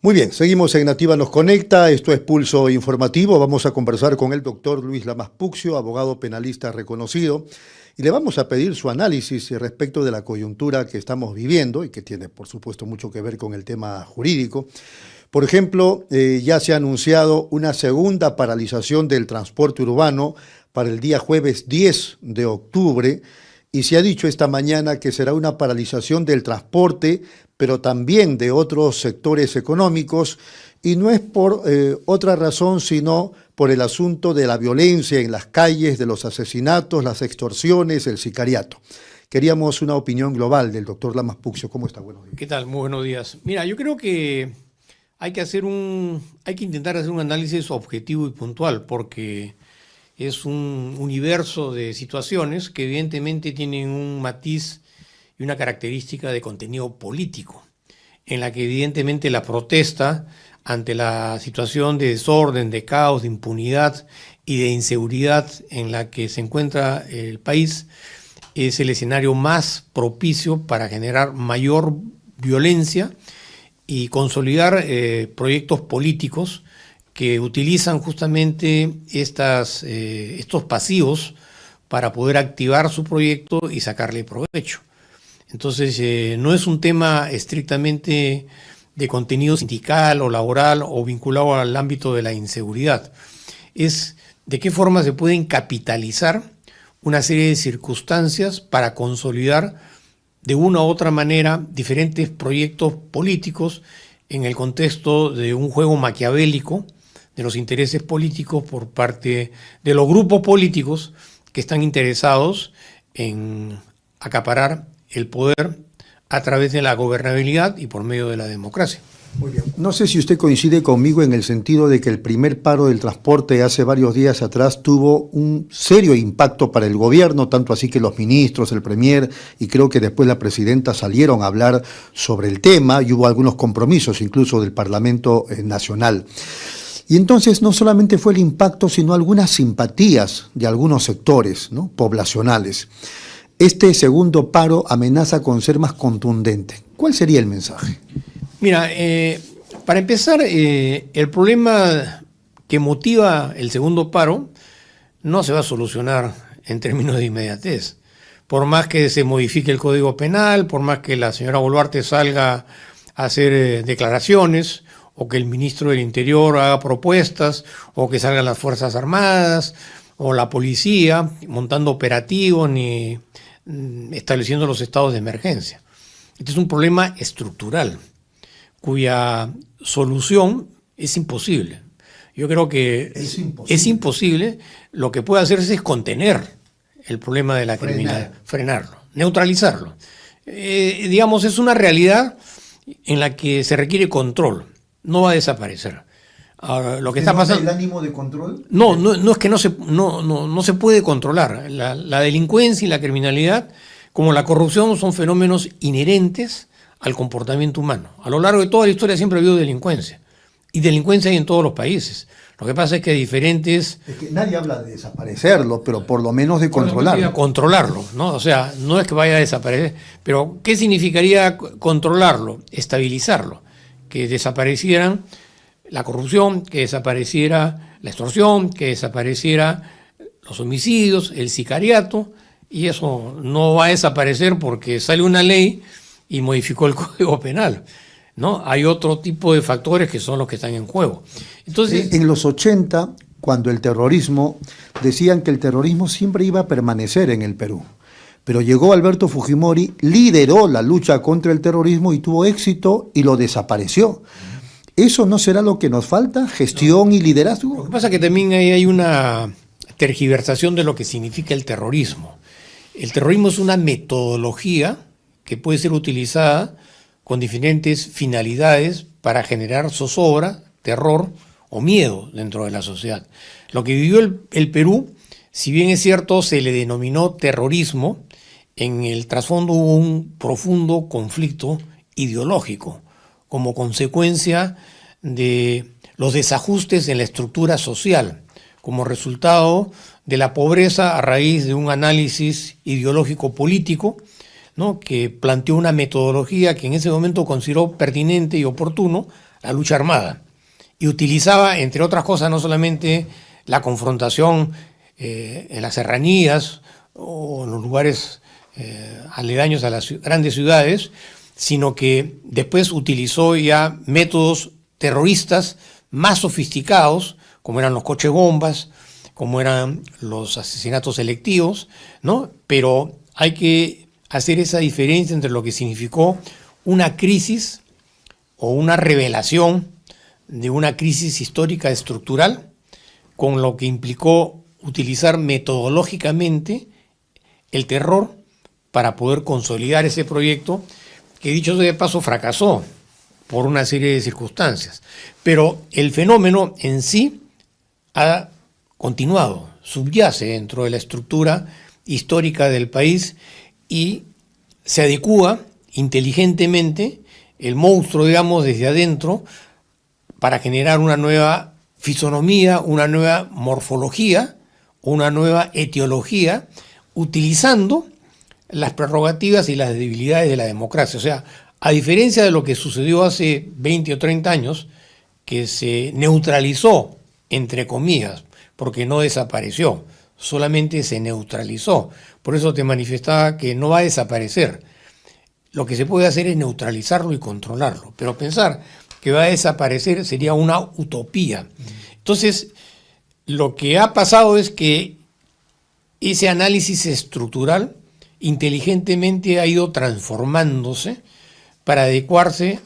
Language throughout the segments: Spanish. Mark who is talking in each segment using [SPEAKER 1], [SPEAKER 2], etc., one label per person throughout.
[SPEAKER 1] Muy bien, seguimos en Nativa Nos Conecta, esto es Pulso Informativo, vamos a conversar con el doctor Luis Lamas Puccio, abogado penalista reconocido, y le vamos a pedir su análisis respecto de la coyuntura que estamos viviendo y que tiene, por supuesto, mucho que ver con el tema jurídico. Por ejemplo, ya se ha anunciado una segunda paralización del transporte urbano para el día jueves 10 de octubre, y se ha dicho esta mañana que será una paralización del transporte, pero también de otros sectores económicos, y no es por otra razón, sino por el asunto de la violencia en las calles, de los asesinatos, las extorsiones, el sicariato. Queríamos una opinión global del doctor Lamas Puccio. ¿Cómo está? Buenos días.
[SPEAKER 2] ¿Qué tal? Muy buenos días. Mira, yo creo que hay que intentar hacer un análisis objetivo y puntual, porque es un universo de situaciones que evidentemente tienen un matiz y una característica de contenido político, en la que evidentemente la protesta ante la situación de desorden, de caos, de impunidad y de inseguridad en la que se encuentra el país es el escenario más propicio para generar mayor violencia y consolidar proyectos políticos que utilizan justamente estos pasivos para poder activar su proyecto y sacarle provecho. Entonces, no es un tema estrictamente de contenido sindical o laboral o vinculado al ámbito de la inseguridad. Es de qué forma se pueden capitalizar una serie de circunstancias para consolidar de una u otra manera diferentes proyectos políticos en el contexto de un juego maquiavélico de los intereses políticos por parte de los grupos políticos que están interesados en acaparar el poder a través de la gobernabilidad y por medio de la democracia.
[SPEAKER 1] Muy bien. No sé si usted coincide conmigo en el sentido de que el primer paro del transporte hace varios días atrás tuvo un serio impacto para el gobierno, tanto así que los ministros, el premier y creo que después la presidenta salieron a hablar sobre el tema y hubo algunos compromisos incluso del Parlamento Nacional. Y entonces no solamente fue el impacto, sino algunas simpatías de algunos sectores, ¿no?, poblacionales. Este segundo paro amenaza con ser más contundente. ¿Cuál sería el mensaje?
[SPEAKER 2] Mira, para empezar, el problema que motiva el segundo paro no se va a solucionar en términos de inmediatez. Por más que se modifique el Código Penal, por más que la señora Boluarte salga a hacer declaraciones, o que el ministro del Interior haga propuestas, o que salgan las Fuerzas Armadas, o la policía montando operativos ni estableciendo los estados de emergencia. Este es un problema estructural, cuya solución es imposible. Yo creo que es imposible. Lo que puede hacerse es contener el problema de la criminalidad, frenarlo, neutralizarlo. Digamos, es una realidad en la que se requiere control. No va a desaparecer. Ahora, lo que está pasando.
[SPEAKER 1] ¿El ánimo de control?
[SPEAKER 2] No es que no se puede controlar. La delincuencia y la criminalidad, como la corrupción, son fenómenos inherentes al comportamiento humano. A lo largo de toda la historia siempre ha habido delincuencia. Y delincuencia hay en todos los países. Lo que pasa es que diferentes...
[SPEAKER 1] Es que nadie habla de desaparecerlo, pero por lo menos de controlarlo.
[SPEAKER 2] Controlarlo, ¿no? O sea, no es que vaya a desaparecer. Pero, ¿qué significaría controlarlo? Estabilizarlo. Que desaparecieran la corrupción, que desapareciera la extorsión, que desapareciera los homicidios, el sicariato, y eso no va a desaparecer porque sale una ley y modificó el Código Penal, ¿no? Hay otro tipo de factores que son los que están en juego. Entonces,
[SPEAKER 1] en los 80, cuando el terrorismo, decían que el terrorismo siempre iba a permanecer en el Perú. Pero llegó Alberto Fujimori, lideró la lucha contra el terrorismo y tuvo éxito y lo desapareció. ¿Eso no será lo que nos falta? ¿Gestión y liderazgo?
[SPEAKER 2] Lo que pasa es que también hay una tergiversación de lo que significa el terrorismo. El terrorismo es una metodología que puede ser utilizada con diferentes finalidades para generar zozobra, terror o miedo dentro de la sociedad. Lo que vivió el Perú, si bien es cierto, se le denominó terrorismo, en el trasfondo hubo un profundo conflicto ideológico como consecuencia de los desajustes en la estructura social, como resultado de la pobreza a raíz de un análisis ideológico político, ¿no?, que planteó una metodología que en ese momento consideró pertinente y oportuno, la lucha armada. Y utilizaba, entre otras cosas, no solamente la confrontación en las serranías o en los lugares aledaños a las grandes ciudades, sino que después utilizó ya métodos terroristas más sofisticados, como eran los coches bombas, como eran los asesinatos selectivos, ¿no? Pero hay que hacer esa diferencia entre lo que significó una crisis o una revelación de una crisis histórica estructural, con lo que implicó utilizar metodológicamente el terror para poder consolidar ese proyecto, que dicho sea de paso fracasó por una serie de circunstancias. Pero el fenómeno en sí ha continuado, subyace dentro de la estructura histórica del país y se adecúa inteligentemente el monstruo, digamos, desde adentro para generar una nueva fisonomía, una nueva morfología, una nueva etiología, utilizando las prerrogativas y las debilidades de la democracia. O sea, a diferencia de lo que sucedió hace 20 o 30 años, que se neutralizó, entre comillas, porque no desapareció, solamente se neutralizó. Por eso te manifestaba que no va a desaparecer. Lo que se puede hacer es neutralizarlo y controlarlo, pero pensar que va a desaparecer sería una utopía. Entonces, lo que ha pasado es que ese análisis estructural inteligentemente ha ido transformándose para adecuarse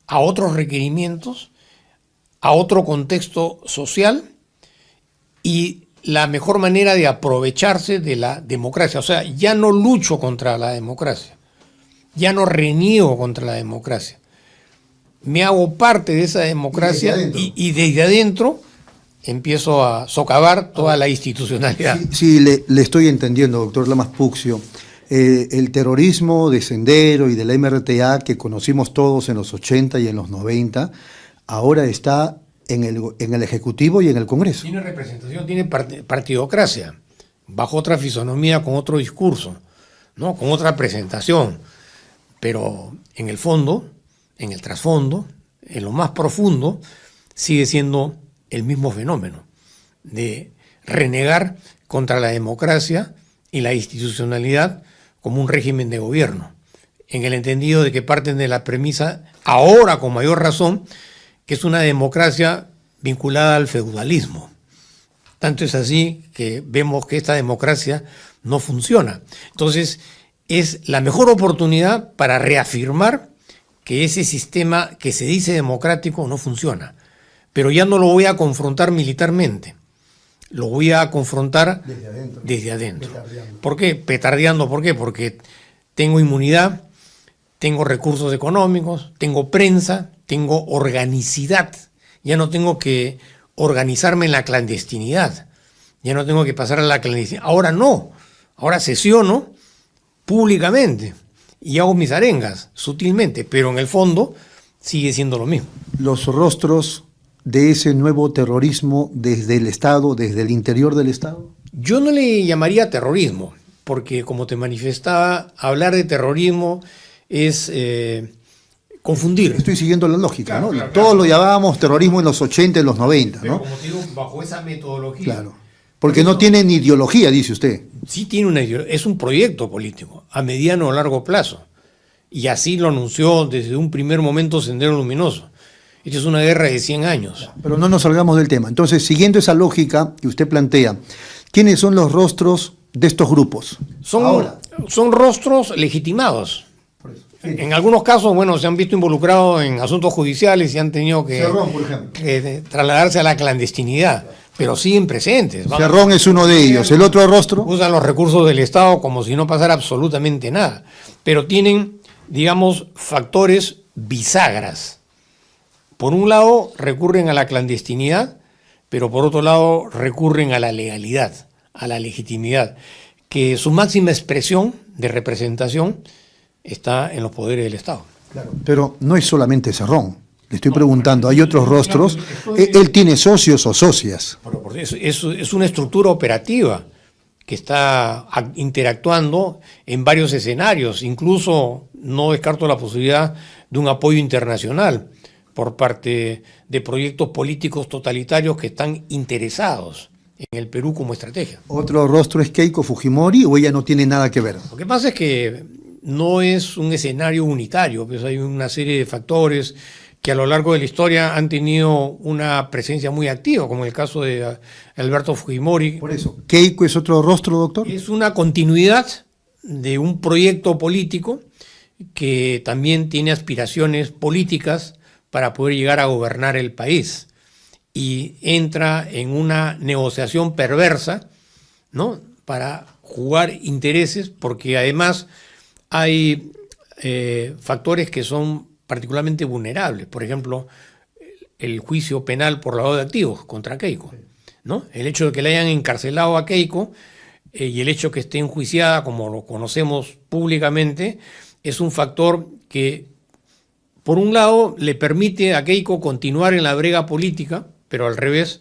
[SPEAKER 2] a otros requerimientos, a otro contexto social y la mejor manera de aprovecharse de la democracia. O sea, ya no lucho contra la democracia, ya no reniego contra la democracia. Me hago parte de esa democracia y desde adentro empiezo a socavar toda la institucionalidad.
[SPEAKER 1] Sí, le estoy entendiendo, doctor Lamas Puccio. El terrorismo de Sendero y de la MRTA que conocimos todos en los 80 y en los 90, ahora está en el Ejecutivo y en el Congreso.
[SPEAKER 2] Tiene representación, tiene partidocracia, bajo otra fisonomía, con otro discurso, ¿no?, con otra presentación, pero en el fondo, en el trasfondo, en lo más profundo, sigue siendo el mismo fenómeno de renegar contra la democracia y la institucionalidad como un régimen de gobierno, en el entendido de que parten de la premisa, ahora con mayor razón, que es una democracia vinculada al feudalismo. Tanto es así que vemos que esta democracia no funciona. Entonces, es la mejor oportunidad para reafirmar que ese sistema que se dice democrático no funciona. Pero ya no lo voy a confrontar militarmente, lo voy a confrontar desde adentro. ¿Por qué? Petardeando. ¿Por qué? Porque tengo inmunidad, tengo recursos económicos, tengo prensa, tengo organicidad. Ya no tengo que organizarme en la clandestinidad, ya no tengo que pasar a la clandestinidad. Ahora no, ahora sesiono públicamente y hago mis arengas sutilmente, pero en el fondo sigue siendo lo mismo.
[SPEAKER 1] Los rostros de ese nuevo terrorismo desde el Estado, desde el interior del Estado.
[SPEAKER 2] Yo no le llamaría terrorismo, porque como te manifestaba, hablar de terrorismo es confundir.
[SPEAKER 1] Estoy siguiendo la lógica,
[SPEAKER 2] claro,
[SPEAKER 1] ¿no?
[SPEAKER 2] Claro,
[SPEAKER 1] Todos
[SPEAKER 2] claro.
[SPEAKER 1] lo llamábamos terrorismo en los 80, en los 90,
[SPEAKER 2] pero
[SPEAKER 1] ¿no?
[SPEAKER 2] como te digo, bajo esa metodología.
[SPEAKER 1] Claro. Porque no tienen ideología, dice usted.
[SPEAKER 2] Sí tiene una ideología, es un proyecto político a mediano o largo plazo. Y así lo anunció desde un primer momento Sendero Luminoso. Esta es una guerra de 100 años.
[SPEAKER 1] Pero no nos salgamos del tema. Entonces, siguiendo esa lógica que usted plantea, ¿quiénes son los rostros de estos grupos?
[SPEAKER 2] Son rostros legitimados. En algunos casos, bueno, se han visto involucrados en asuntos judiciales y han tenido que,
[SPEAKER 1] Cerrón, por ejemplo,
[SPEAKER 2] que trasladarse a la clandestinidad, pero siguen presentes.
[SPEAKER 1] Cerrón es uno de ellos. ¿El otro rostro?
[SPEAKER 2] Usan los recursos del Estado como si no pasara absolutamente nada, pero tienen, digamos, factores bisagras. Por un lado, recurren a la clandestinidad, pero por otro lado, recurren a la legalidad, a la legitimidad, que su máxima expresión de representación está en los poderes del Estado.
[SPEAKER 1] Claro. Pero no es solamente Cerrón. Le estoy preguntando, hay otros rostros. Él tiene socios o socias.
[SPEAKER 2] Es una estructura operativa que está interactuando en varios escenarios. Incluso no descarto la posibilidad de un apoyo internacional por parte de proyectos políticos totalitarios que están interesados en el Perú como estrategia.
[SPEAKER 1] ¿Otro rostro es Keiko Fujimori o ella no tiene nada que ver?
[SPEAKER 2] Lo que pasa es que no es un escenario unitario, pues hay una serie de factores que a lo largo de la historia han tenido una presencia muy activa, como el caso de Alberto Fujimori.
[SPEAKER 1] Por eso, ¿Keiko es otro rostro, doctor?
[SPEAKER 2] Es una continuidad de un proyecto político que también tiene aspiraciones políticas para poder llegar a gobernar el país y entra en una negociación perversa, ¿no?, para jugar intereses, porque además hay factores que son particularmente vulnerables. Por ejemplo, el juicio penal por lavado de activos contra Keiko, ¿no? El hecho de que le hayan encarcelado a Keiko y el hecho de que esté enjuiciada, como lo conocemos públicamente, es un factor que, por un lado, le permite a Keiko continuar en la brega política, pero al revés,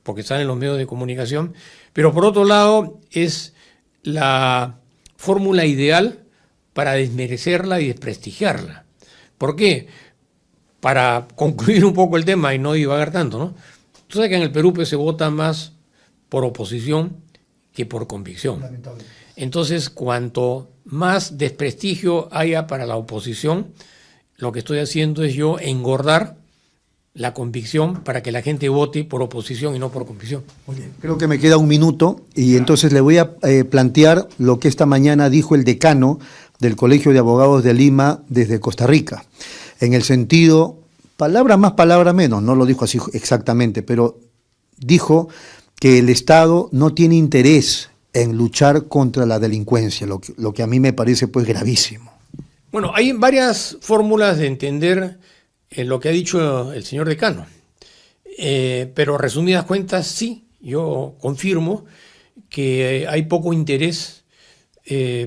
[SPEAKER 2] porque están en los medios de comunicación, pero por otro lado es la fórmula ideal para desmerecerla y desprestigiarla. ¿Por qué? Para concluir un poco el tema y no divagar tanto, ¿no? Tú sabes que en el Perú pues, se vota más por oposición que por convicción. Entonces, cuanto más desprestigio haya para la oposición, lo que estoy haciendo es yo engordar la convicción para que la gente vote por oposición y no por convicción.
[SPEAKER 1] Oye, creo que me queda un minuto y entonces le voy a plantear lo que esta mañana dijo el decano del Colegio de Abogados de Lima desde Costa Rica, en el sentido, palabra más, palabra menos, no lo dijo así exactamente, pero dijo que el Estado no tiene interés en luchar contra la delincuencia, lo que a mí me parece pues gravísimo.
[SPEAKER 2] Bueno, hay varias fórmulas de entender lo que ha dicho el señor decano, pero resumidas cuentas, sí, yo confirmo que hay poco interés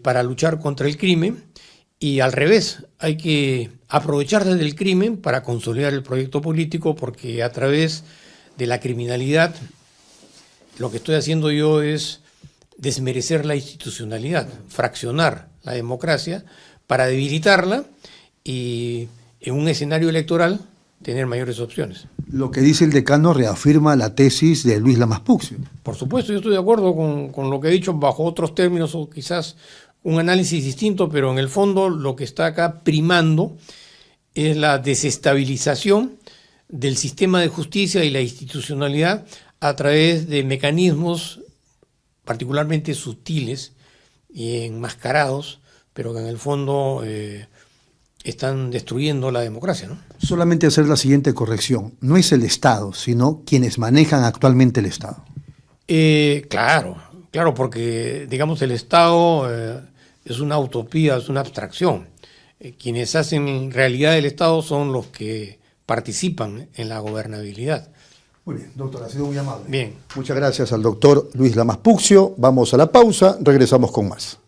[SPEAKER 2] para luchar contra el crimen y al revés, hay que aprovecharse del crimen para consolidar el proyecto político, porque a través de la criminalidad lo que estoy haciendo yo es desmerecer la institucionalidad, fraccionar la democracia para debilitarla y en un escenario electoral tener mayores opciones.
[SPEAKER 1] Lo que dice el decano reafirma la tesis de Luis Lamas Puccio.
[SPEAKER 2] Por supuesto, yo estoy de acuerdo con lo que he dicho bajo otros términos o quizás un análisis distinto, pero en el fondo lo que está acá primando es la desestabilización del sistema de justicia y la institucionalidad a través de mecanismos particularmente sutiles y enmascarados, pero que en el fondo están destruyendo la democracia, ¿no?
[SPEAKER 1] Solamente hacer la siguiente corrección. No es el Estado, sino quienes manejan actualmente el Estado.
[SPEAKER 2] Claro, porque digamos el Estado es una utopía, es una abstracción. Quienes hacen realidad el Estado son los que participan en la gobernabilidad.
[SPEAKER 1] Muy bien, doctor, ha sido muy amable.
[SPEAKER 2] Bien.
[SPEAKER 1] Muchas gracias al doctor Luis Lamas Puccio. Vamos a la pausa, regresamos con más.